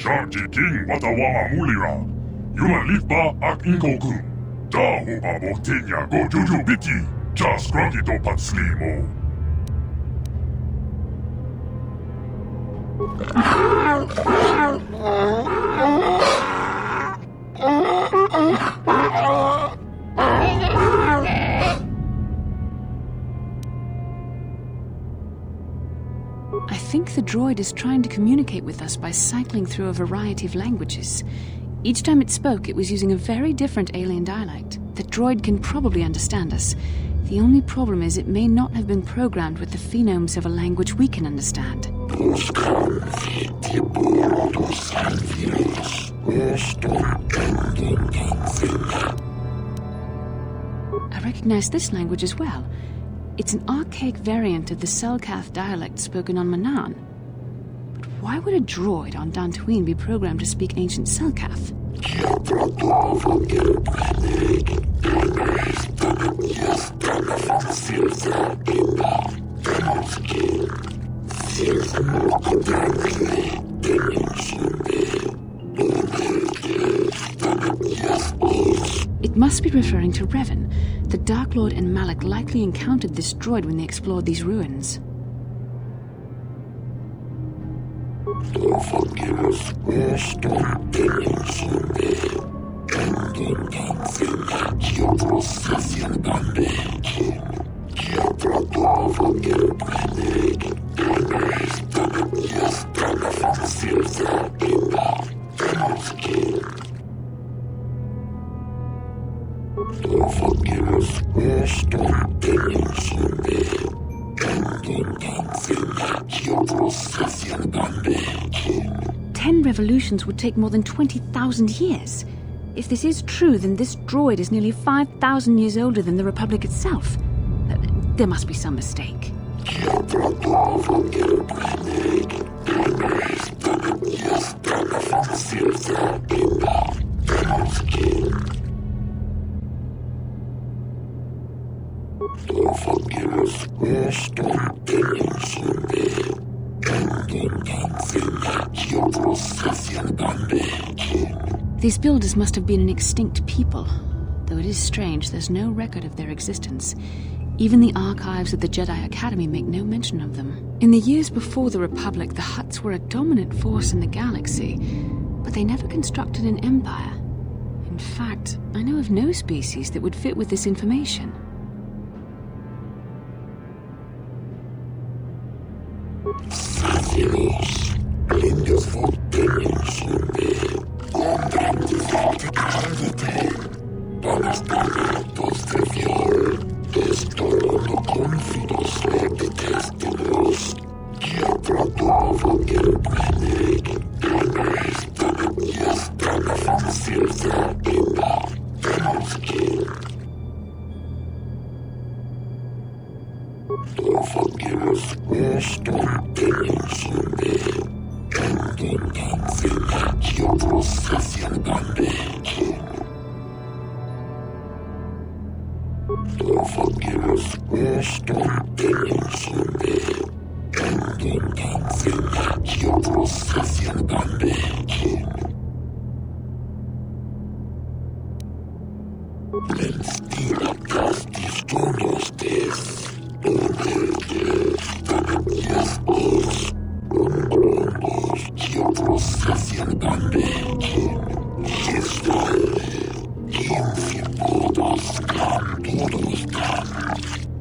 Shanti King watawama mulira. Yuma lipa ak inkoku. Da hopa botenya go juju biti. Just grunty to patslimo. I think the droid is trying to communicate with us by cycling through a variety of languages. Each time it spoke, it was using a very different alien dialect. The droid can probably understand us. The only problem is it may not have been programmed with the phonemes of a language we can understand. I recognize this language as well. It's an archaic variant of the Selkath dialect spoken on Manan. But why would a droid on Dantooine be programmed to speak ancient Selkath? It must be referring to Revan. The Dark Lord and Malak likely encountered this droid when they explored these ruins. Ten revolutions would take more than 20,000 years. If this is true, then this droid is nearly 5,000 years older than the Republic itself. There must be some mistake. These builders must have been an extinct people. Though it is strange, there's no record of their existence. Even the archives of the Jedi Academy make no mention of them. In the years before the Republic, the Hutts were a dominant force in the galaxy, but they never constructed an empire. In fact, I know of no species that would fit with this information.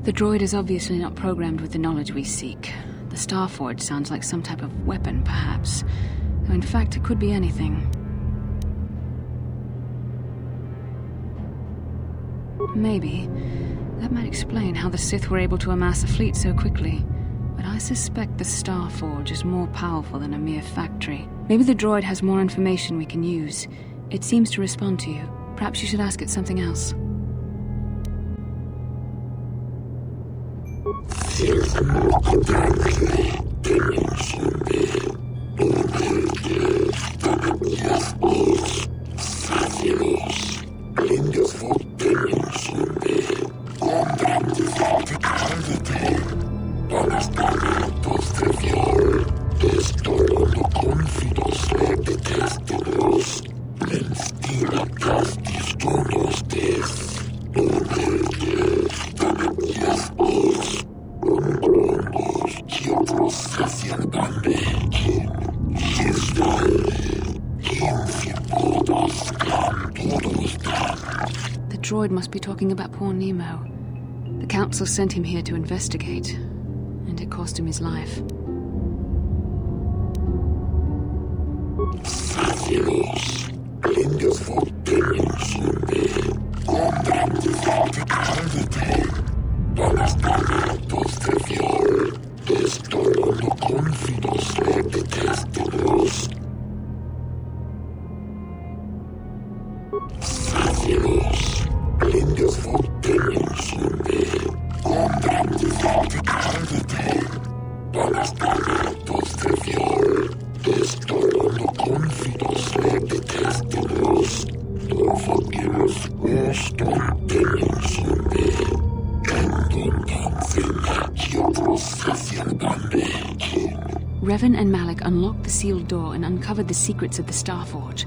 The droid is obviously not programmed with the knowledge we seek. The Starforge sounds like some type of weapon, perhaps. Though in fact, it could be anything. Maybe. That might explain how the Sith were able to amass a fleet so quickly. But I suspect the Starforge is more powerful than a mere factory. Maybe the droid has more information we can use. It seems to respond to you. Perhaps you should ask it something else. Esto no confido, droid must be talking about poor Nemo. The Council sent him here to investigate, and it cost him his life. Revan and Malak unlocked the sealed door and uncovered the secrets of the Starforge.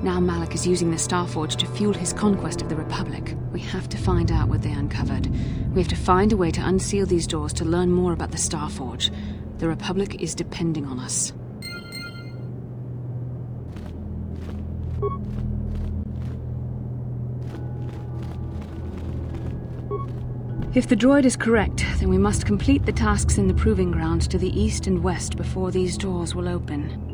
Now Malak is using the Starforge to fuel his conquest of the Republic. We have to find out what they uncovered. We have to find a way to unseal these doors to learn more about the Starforge. The Republic is depending on us. If the droid is correct, then we must complete the tasks in the proving grounds to the east and west before these doors will open.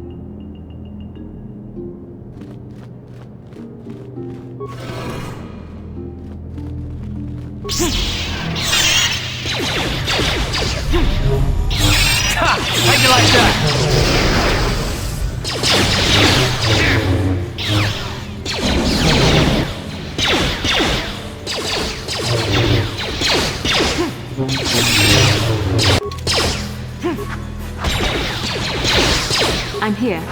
How'd you like that? I'm here.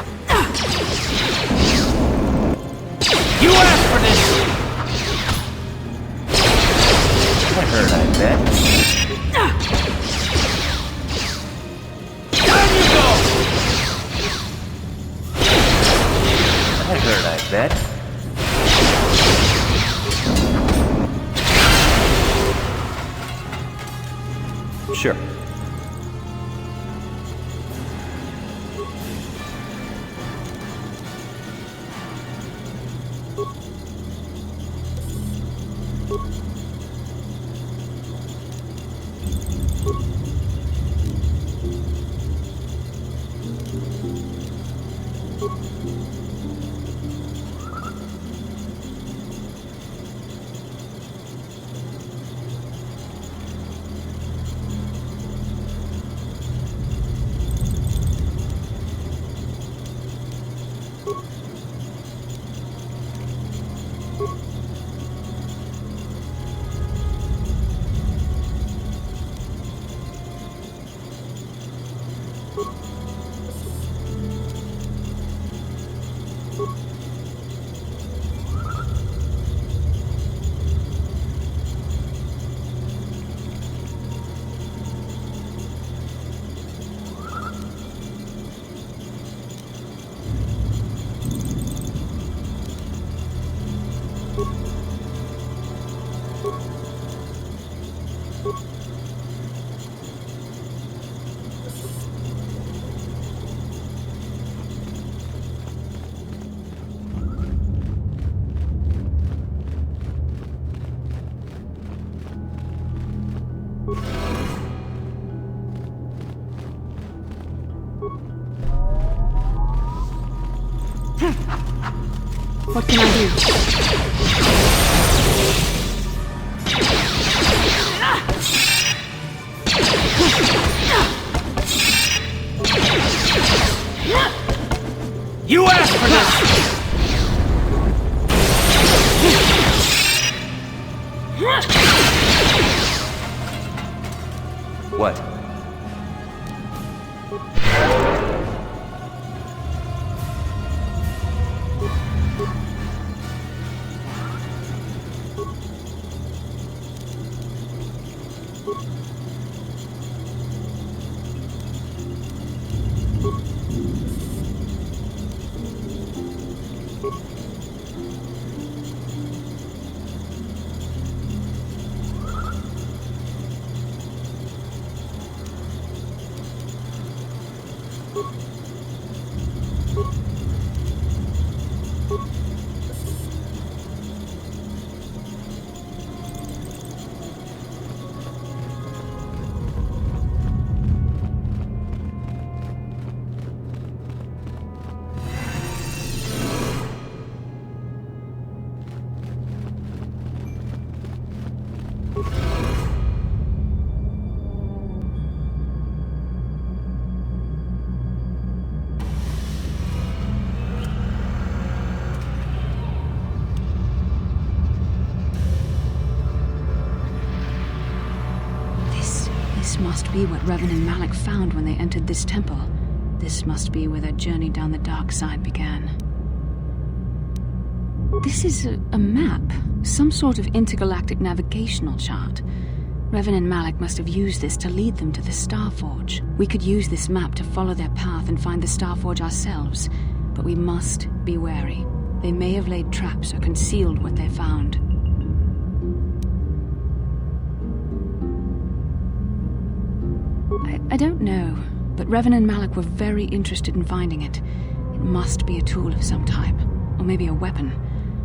You asked for this! That hurt, I bet. Down you go! That hurt, I bet. Sure. What can I do? You asked for this! What? This must be what Revan and Malak found when they entered this temple. This must be where their journey down the dark side began. This is a map, some sort of intergalactic navigational chart. Revan and Malak must have used this to lead them to the Starforge. We could use this map to follow their path and find the Starforge ourselves, but we must be wary. They may have laid traps or concealed what they found. I don't know, but Revan and Malak were very interested in finding it. It must be a tool of some type, or maybe a weapon.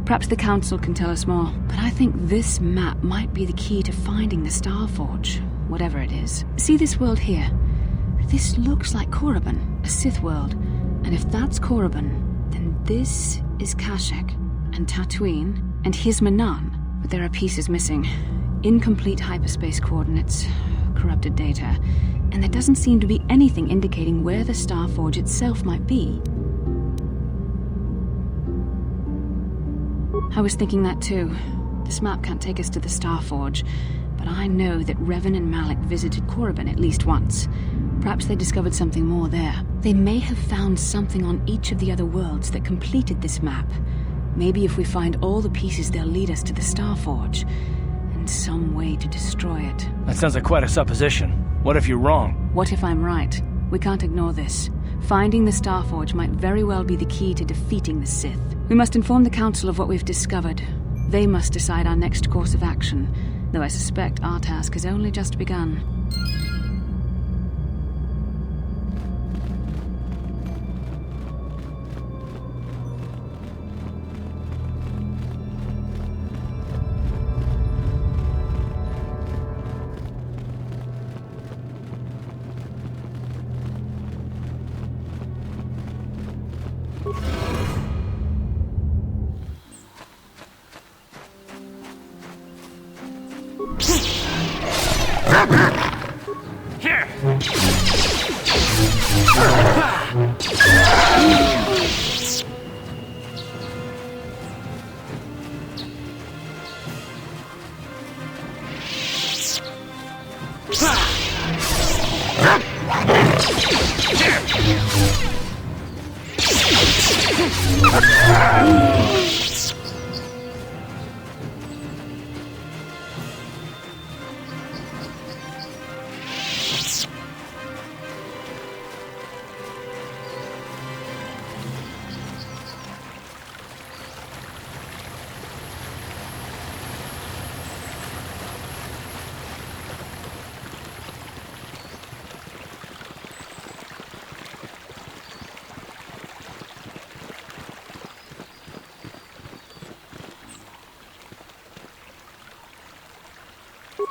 Perhaps the Council can tell us more, but I think this map might be the key to finding the Starforge, whatever it is. See this world here? This looks like Korriban, a Sith world. And if that's Korriban, then this is Kashyyyk, and Dantooine, and here's Manan. But there are pieces missing. Incomplete hyperspace coordinates, corrupted data, and there doesn't seem to be anything indicating where the Starforge itself might be. I was thinking that too. This map can't take us to the Starforge, but I know that Revan and Malak visited Korriban at least once. Perhaps they discovered something more there. They may have found something on each of the other worlds that completed this map. Maybe if we find all the pieces, they'll lead us to the Starforge, and some way to destroy it. That sounds like quite a supposition. What if you're wrong? What if I'm right? We can't ignore this. Finding the Starforge might very well be the key to defeating the Sith. We must inform the Council of what we've discovered. They must decide our next course of action, though I suspect our task has only just begun.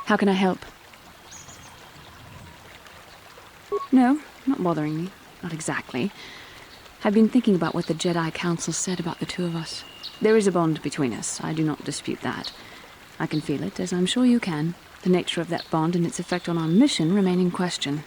How can I help? No, not bothering me. Not exactly. I've been thinking about what the Jedi Council said about the two of us. There is a bond between us. I do not dispute that. I can feel it, as I'm sure you can. The nature of that bond and its effect on our mission remain in question.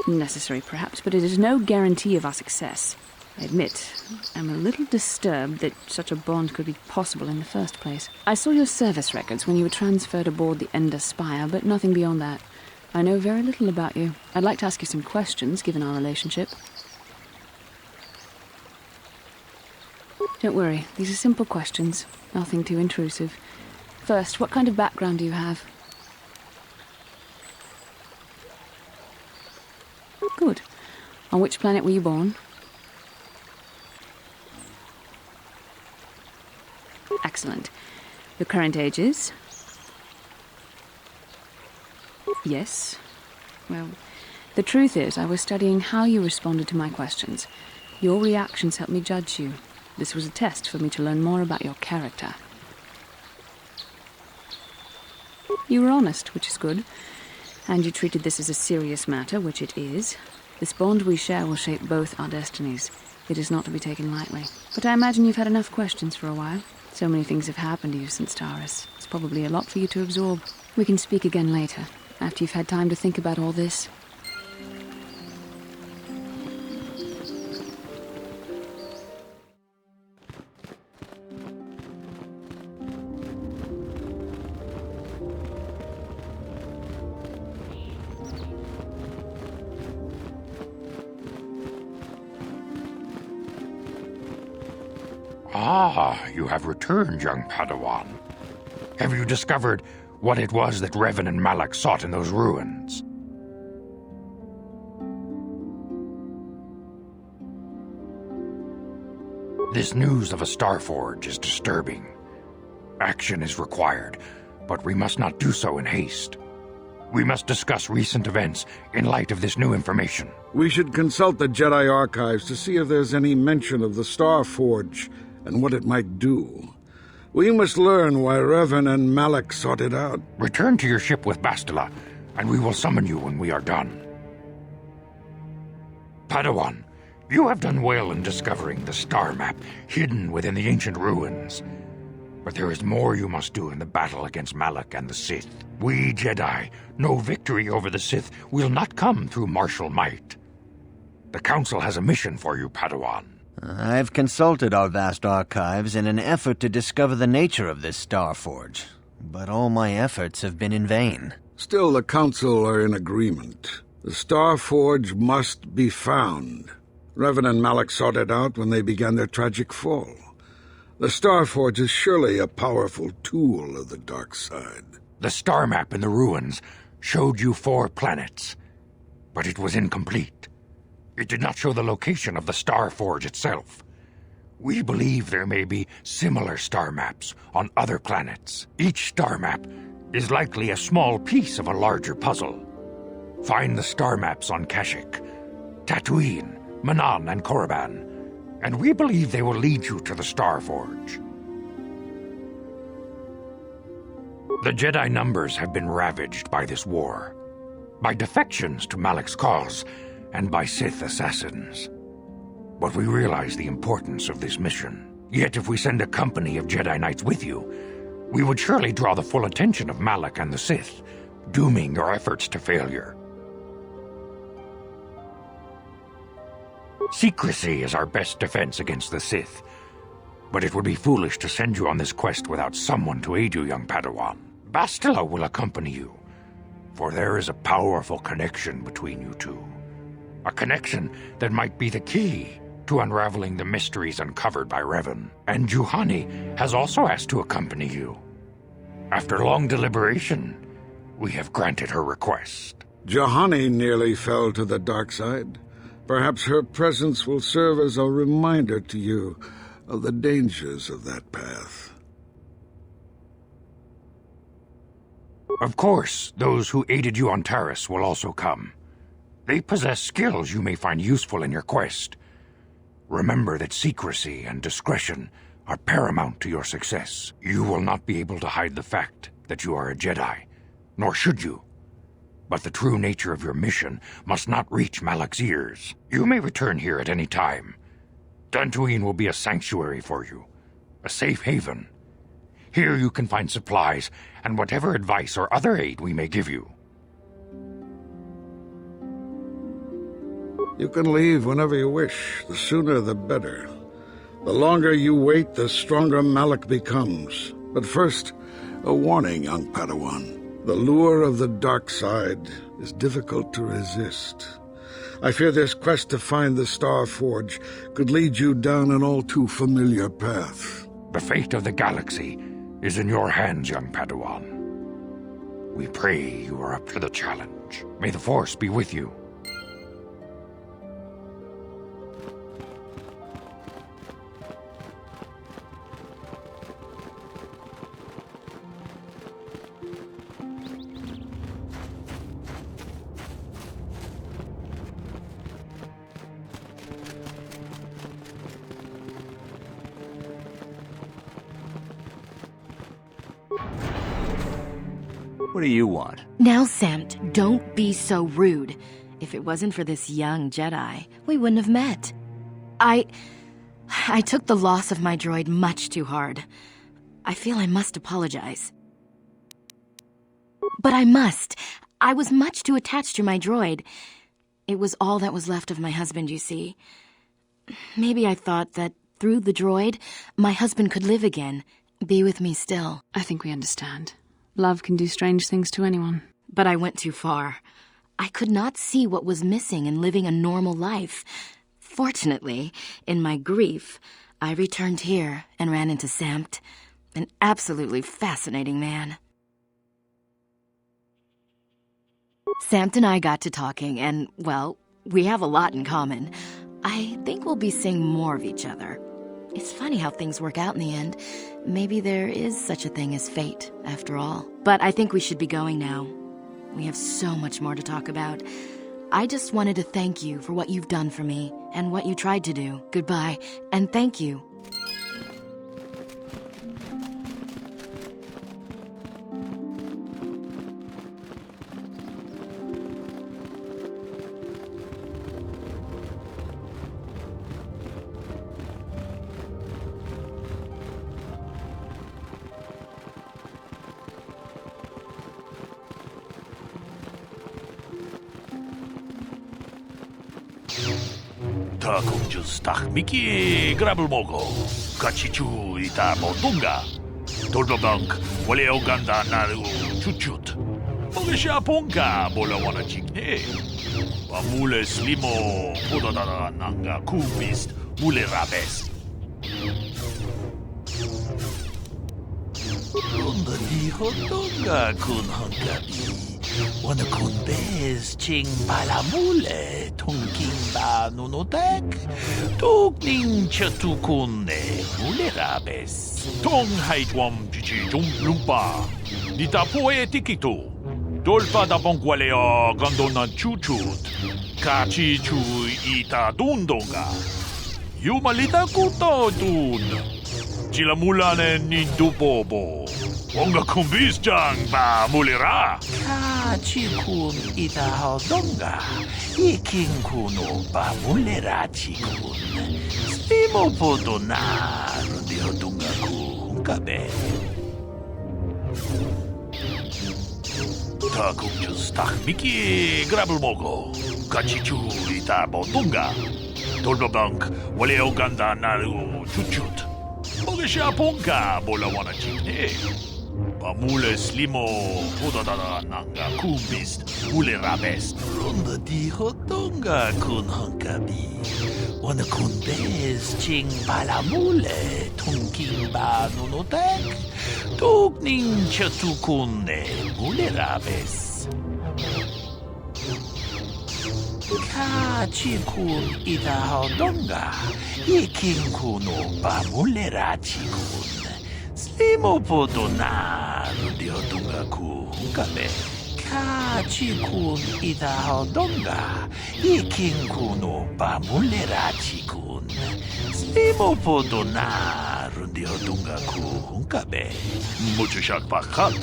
Necessary, perhaps, but it is no guarantee of our success. I admit, I'm a little disturbed that such a bond could be possible in the first place. I saw your service records when you were transferred aboard the Ender Spire, but nothing beyond that. I know very little about you. I'd like to ask you some questions, given our relationship. Don't worry, these are simple questions. Nothing too intrusive. First, what kind of background do you have? Good. On which planet were you born? Excellent. Your current age is? Yes. Well, the truth is, I was studying how you responded to my questions. Your reactions helped me judge you. This was a test for me to learn more about your character. You were honest, which is good. And you treated this as a serious matter, which it is. This bond we share will shape both our destinies. It is not to be taken lightly. But I imagine you've had enough questions for a while. So many things have happened to you since Taurus. It's probably a lot for you to absorb. We can speak again later, after you've had time to think about all this. Ah, you have returned, young Padawan. Have you discovered what it was that Revan and Malak sought in those ruins? This news of a Starforge is disturbing. Action is required, but we must not do so in haste. We must discuss recent events in light of this new information. We should consult the Jedi archives to see if there's any mention of the Starforge and what it might do. We must learn why Revan and Malak sought it out. Return to your ship with Bastila, and we will summon you when we are done. Padawan, you have done well in discovering the star map hidden within the ancient ruins. But there is more you must do in the battle against Malak and the Sith. We Jedi know victory over the Sith will not come through martial might. The Council has a mission for you, Padawan. I've consulted our vast archives in an effort to discover the nature of this Starforge, but all my efforts have been in vain. Still, the Council are in agreement. The Starforge must be found. Revan and Malak sought it out when they began their tragic fall. The Starforge is surely a powerful tool of the dark side. The star map in the ruins showed you 4 planets, but it was incomplete. It did not show the location of the Starforge itself. We believe there may be similar star maps on other planets. Each star map is likely a small piece of a larger puzzle. Find the star maps on Kashyyyk, Dantooine, Manan, and Korriban, and we believe they will lead you to the Starforge. The Jedi numbers have been ravaged by this war, by defections to Malak's cause, and by Sith assassins. But we realize the importance of this mission. Yet if we send a company of Jedi Knights with you, we would surely draw the full attention of Malak and the Sith, dooming your efforts to failure. Secrecy is our best defense against the Sith, but it would be foolish to send you on this quest without someone to aid you, young Padawan. Bastila will accompany you, for there is a powerful connection between you two. A connection that might be the key to unraveling the mysteries uncovered by Revan. And Juhani has also asked to accompany you. After long deliberation, we have granted her request. Juhani nearly fell to the dark side. Perhaps her presence will serve as a reminder to you of the dangers of that path. Of course, those who aided you on Taris will also come. They possess skills you may find useful in your quest. Remember that secrecy and discretion are paramount to your success. You will not be able to hide the fact that you are a Jedi, nor should you. But the true nature of your mission must not reach Malak's ears. You may return here at any time. Dantooine will be a sanctuary for you, a safe haven. Here you can find supplies and whatever advice or other aid we may give you. You can leave whenever you wish. The sooner the better. The longer you wait, the stronger Malak becomes. But first, a warning, young Padawan. The lure of the dark side is difficult to resist. I fear this quest to find the Starforge could lead you down an all-too-familiar path. The fate of the galaxy is in your hands, young Padawan. We pray you are up to the challenge. May the Force be with you. What do you want? Now, Samt, don't be so rude. If it wasn't for this young Jedi, we wouldn't have met. I took the loss of my droid much too hard. I feel I must apologize. But I must. I was much too attached to my droid. It was all that was left of my husband, you see. Maybe I thought that through the droid, my husband could live again, be with me still. I think we understand. Love can do strange things to anyone. But I went too far. I could not see what was missing in living a normal life. Fortunately, in my grief, I returned here and ran into Samt, an absolutely fascinating man. Samt and I got to talking, and, well, we have a lot in common. I think we'll be seeing more of each other. It's funny how things work out in the end. Maybe there is such a thing as fate, after all. But I think we should be going now. We have so much more to talk about. I just wanted to thank you for what you've done for me, and what you tried to do. Goodbye, and thank you. 다 공주 스탁미키 그랍을 먹고 같이 주이다 모동가 돌도방크 원래 오간다 나르고 쭈쭈트 먹으시아 본가 몰라와나 직네 와물레 슬리모 보다다다 난가 쿠비스트 물레 라베스 런다 디호동가 군한가비 Wanna kunbes ching balamule tungkimba nunotek tukning chatukune mulerabes tong haitwam chichi lumpa dita poe tikito dolpa da bongualeo gandona chuchut kachi chu ita dundonga yumalita kuto dun chilamulane ni dubobo Wonga kumbis jang ba mulira. Chikun ita hodonga. Ikin kuno ba mulira chikun. Slimo podona rundi hodonga kunkabe. Ta kumjus tak miki grabul mogo. Kachichu ita bodonga. Doldobank wale oganda naru chuchut. Mogisha ponka bola wana chikne. Pamule slimo podadada nanga kumbist mule rabest ronda di hotonga kun hankabi wana kunbes ching palamule tungking ba nunotek tukning chatukune mule rabes kachikun ita hodonga ikin kuno ba mule rachikun Slimo podona rudio dunga ku hunkabe kachi kun ita hodonga ikin kuno ba mulera chikun Slimo podona rudio dunga ku hunkabe mucho shak pakat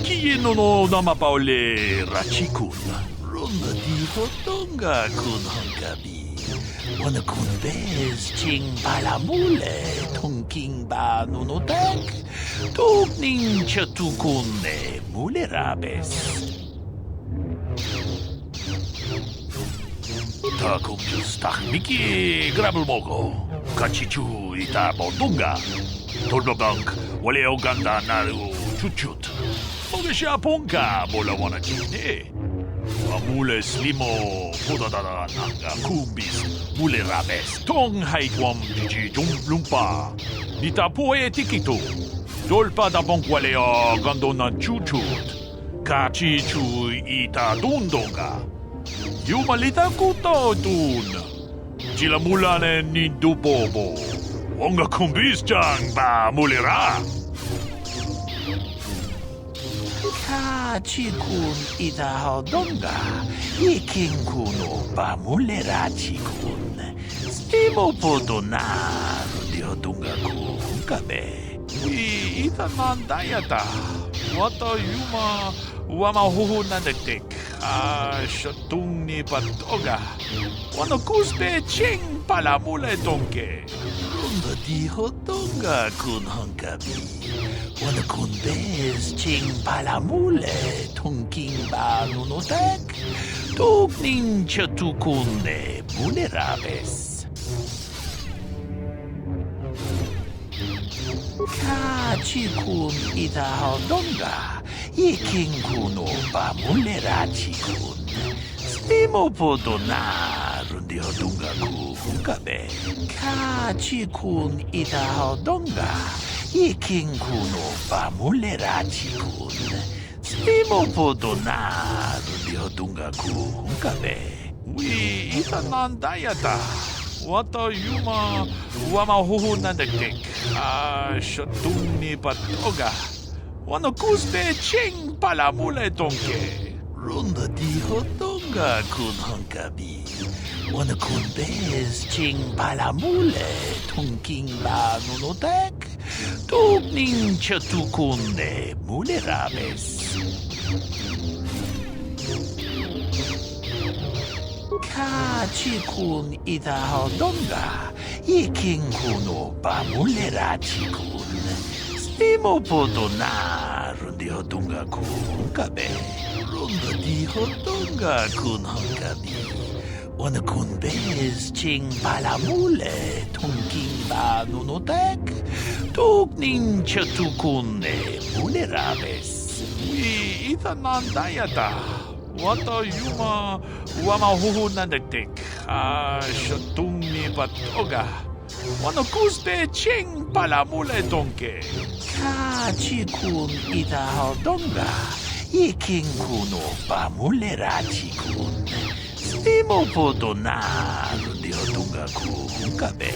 kiye no nama paole rachikun ronda di hodonga kun hunkabi Wanna kunbes ching palamule tungking ba nunotek tukning chatukune mulerabes Ta kumjus takmiki grabul mogo kachichu ita bodunga Tordobank wale oganda naru chuchut Mogesha ponka bola wana chikne Amule slimo podadada nanga kumbis mule rabes tong haitwam jiji lumpa dita poe tikito dolpa da bongualeo gandona chuchut kachi chu ita dundonga yumalita kuto dun chilamulane ni dubobo wonga kumbis jang ba mulera Chikun ita hodonga ikin kuno ba mulera chikun Slimo podona rundi hodonga ku hunkabe ita mandayata wata yuma wama huhuna dektek shatung ni patoga wano kuspe ching palamule tonke Runda di hodonga kun hunkabi Wanna kunbes ching palamule tungking ba nunotek tukning chatukune mulerabes Kachikun ita hodonga ikin kuno ba mulera chikun Slimo podona rundi hodonga ku hunkabe. Kachikun idahaldonga. Ikinkun opa mulerachikun. Slimopodonar lihodungaku hunkabe. We itanandayata. Wata yuma wamahuhu nandagdik. Shotuni patoga. Wanakuspe ching palamule donke. Runda dihodonga kun hunkabi. Wanakunbes ching palamule tunking ba nunotek. Tugning chatukunde mulerabes. Kachikun idahaldonga. Ikinkun opa mulerachikun. Slimopodonar dihodunga kun hunkabe. Runda dihodonga kun hunkabi. Wanakunbes ching palamule tunking ba nunotek. Tugning chatukunde mulerabes. We itanandayata. Wata yuma wamahuhu nandagdik. Shotuni patoga. Wanakuspe ching palamule donke. Kachikun idahaldonga. Ikinkun opa mulerachikun. Slimopodonar dihodunga ku hunkabe.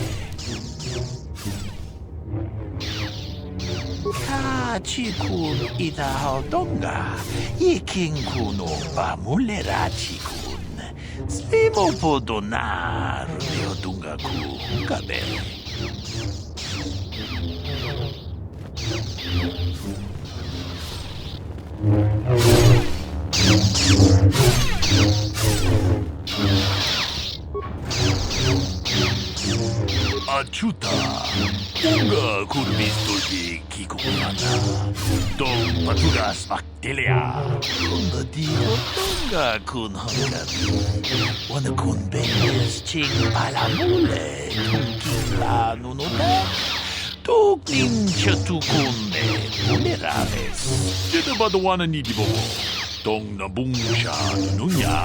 Kachikun idahaldonga. Ikinkun opa mulerachikun. Slimopodonar dihodunga ku hunkabe. Achuta, unga kurbistulbi kikukunana. Dong patugas Bastila. Unga dihodonga kun hunkabi. Wanakunbes ching palamule tunking ba nunotek. Tugning chatukunde mulerabes. Jedabadawana nidibobo. Dong nabungsha nununya.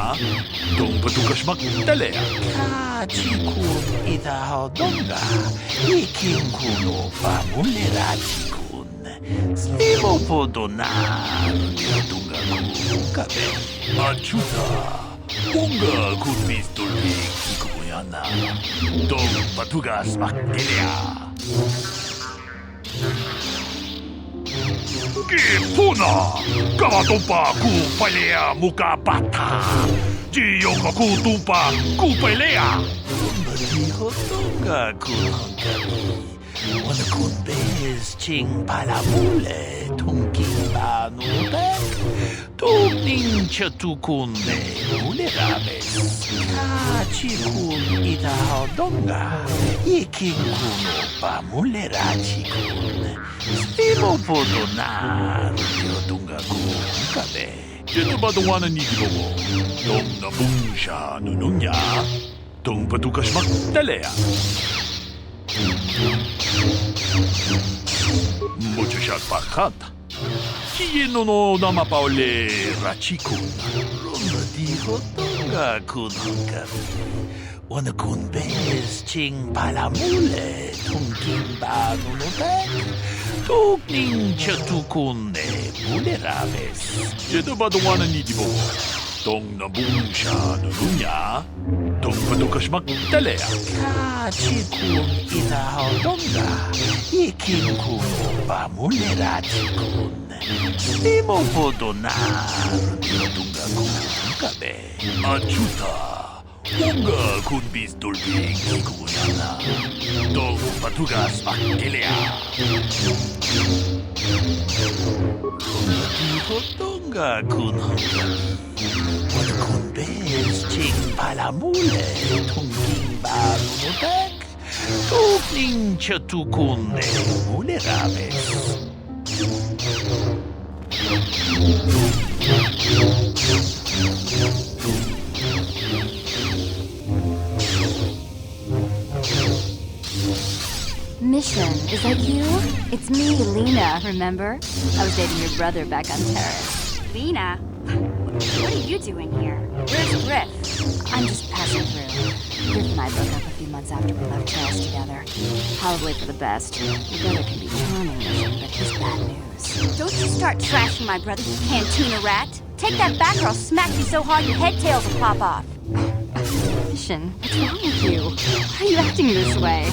Dong patugas magdalea. Kachikun idahaldonga. Ikinkun opa mulerachikun. Slimopodonar dihodunga ku hunkabe. Achuta. Unga kurbistulbi kikukunana. Dong patugas magdalea. Kipuna! Kamatumpa kupalea mukapata! Jiyoka kutumpa kupalea! Dihodonga kunhankabi. Wanakunbes ching palamule tunking ba nunotek. Tugning chatukunde mulerabes. Kachikun idahaldonga. Ikinkun opa mulerachikun. Slimopodonar dihodunga ku hunkabe. Jedabadawana nidibobo. Dong nabungsha nununya. Dong patugas magdalea. Muchachas pakat. Chiyeno no namapaole rachikun. Runda dihodonga kun hunkabi. Wanakunbes ching palamule tunking ba nunotek. Tugning chatukunde mulerabes. Jedabadawana nidibobo. Dong nabungsha nununya. Dong patugas magdalea. Kachikun idahaldonga. Ikinkun opa mulerachikun. Slimopodonar dihodunga ku hunkabe. Achuta. Unga kurbistulbi kikukunana. Dong patugas magdalea. Runda dihodonga kun hunkabi. Wanakunbes ching palamule tunking ba nunotek. Tugning chatukunde mulerabes. Mission, is that you? It's me, Lena, remember? I was dating your brother back on Terrace. Lena? What are you doing here? Where's Griff? I'm just passing through. Griff and I broke up a few months after we left Taris together. Probably for the best. Your brother can be charming, Mission, but he's bad news. Don't you start trashing my brother, you cantina rat. Take that back or I'll smack you so hard your head tails will pop off. Mission, what's wrong with you? Why are you acting this way?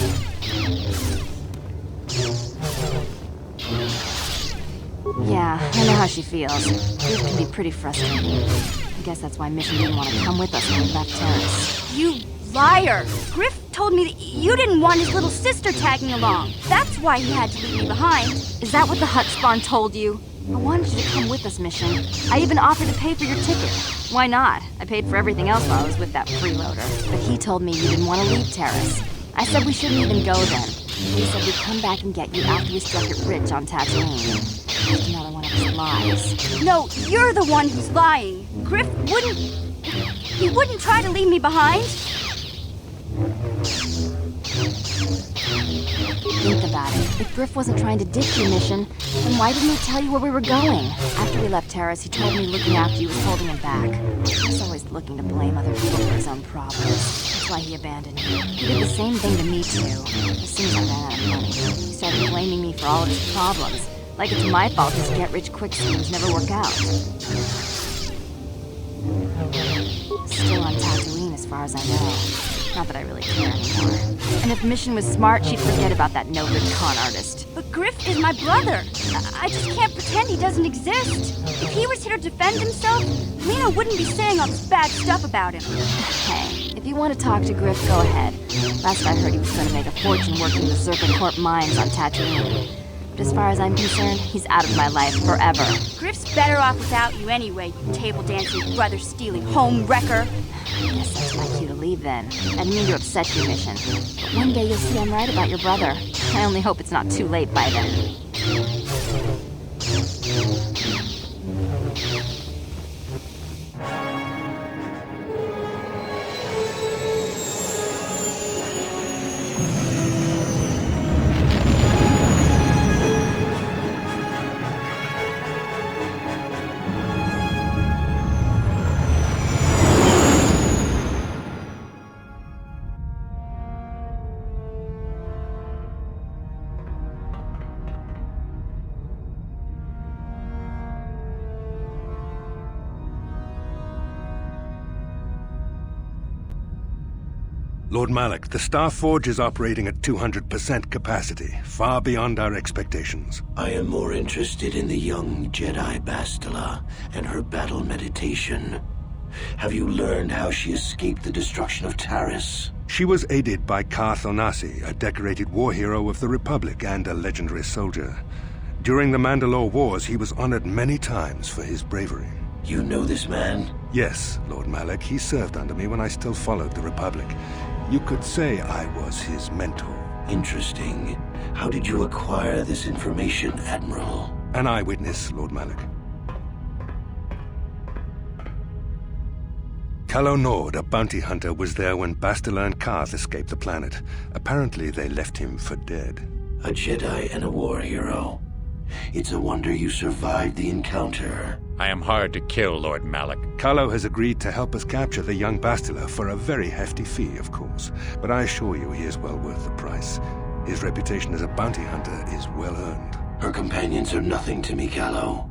Yeah, I know how she feels. Griff can be pretty frustrating. I guess that's why Mission didn't want to come with us when we left Taris. You liar! Griff told me that you didn't want his little sister tagging along. That's why he had to leave me behind. Is that what the Hutt spawn told you? I wanted you to come with us, Mission. I even offered to pay for your ticket. Why not? I paid for everything else while I was with that freeloader. But he told me you didn't want to leave Taris. I said we shouldn't even go then. He said we'd come back and get you after we struck it rich on Tatooine. Just another one of his lies. No, you're the one who's lying. Griff wouldn't... He wouldn't try to leave me behind. Think about it. If Griff wasn't trying to ditch your mission, then why didn't he tell you where we were going? After we left Taris, he told me looking after you was holding him back. He's always looking to blame other people for his own problems. That's why he abandoned you. He did the same thing to me, too. As soon as I ran out of money, he started blaming me for all of his problems. Like it's my fault his get-rich-quick schemes never work out. Still on Tatooine, as far as I know. Not that I really care anymore. And if Mission was smart, she'd forget about that no-good con artist. But Griff is my brother. I just can't pretend he doesn't exist. If he was here to defend himself, Lena wouldn't be saying all this bad stuff about him. Hey, if you want to talk to Griff, go ahead. Last I heard, he was going to make a fortune working the Zerka Corp mines on Tatooine. But as far as I'm concerned, he's out of my life forever. Griff's better off without you anyway, you table-dancing, brother-stealing home wrecker. I guess that's my cue to leave then. I didn't mean to upset you, Mission. But one day you'll see I'm right about your brother. I only hope it's not too late by then. Lord Malak, the Star Forge is operating at 200% capacity, far beyond our expectations. I am more interested in the young Jedi Bastila and her battle meditation. Have you learned how she escaped the destruction of Taris? She was aided by KotOR, a decorated war hero of the Republic and a legendary soldier. During the Mandalore Wars, he was honored many times for his bravery. You know this man? Yes, Lord Malak. He served under me when I still followed the Republic. You could say I was his mentor. Interesting. How did you acquire this information, Admiral? An eyewitness, Lord Malak. KotOR, a bounty hunter, was there when Bastila and Karth escaped the planet. Apparently, they left him for dead. A Jedi and a war hero. It's a wonder you survived the encounter. I am hard to kill, Lord Malak. Kalo has agreed to help us capture the young Bastila for a very hefty fee, of course. But I assure you he is well worth the price. His reputation as a bounty hunter is well earned. Her companions are nothing to me, Kalo.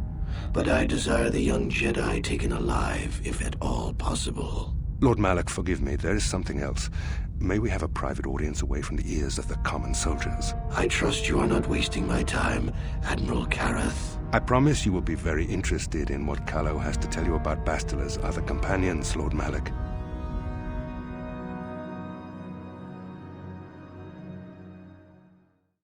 But I desire the young Jedi taken alive, if at all possible. Lord Malak, forgive me, there is something else. May we have a private audience away from the ears of the common soldiers? I trust you are not wasting my time, Admiral Karath. I promise you will be very interested in what Kalo has to tell you about Bastila's other companions, Lord Malak.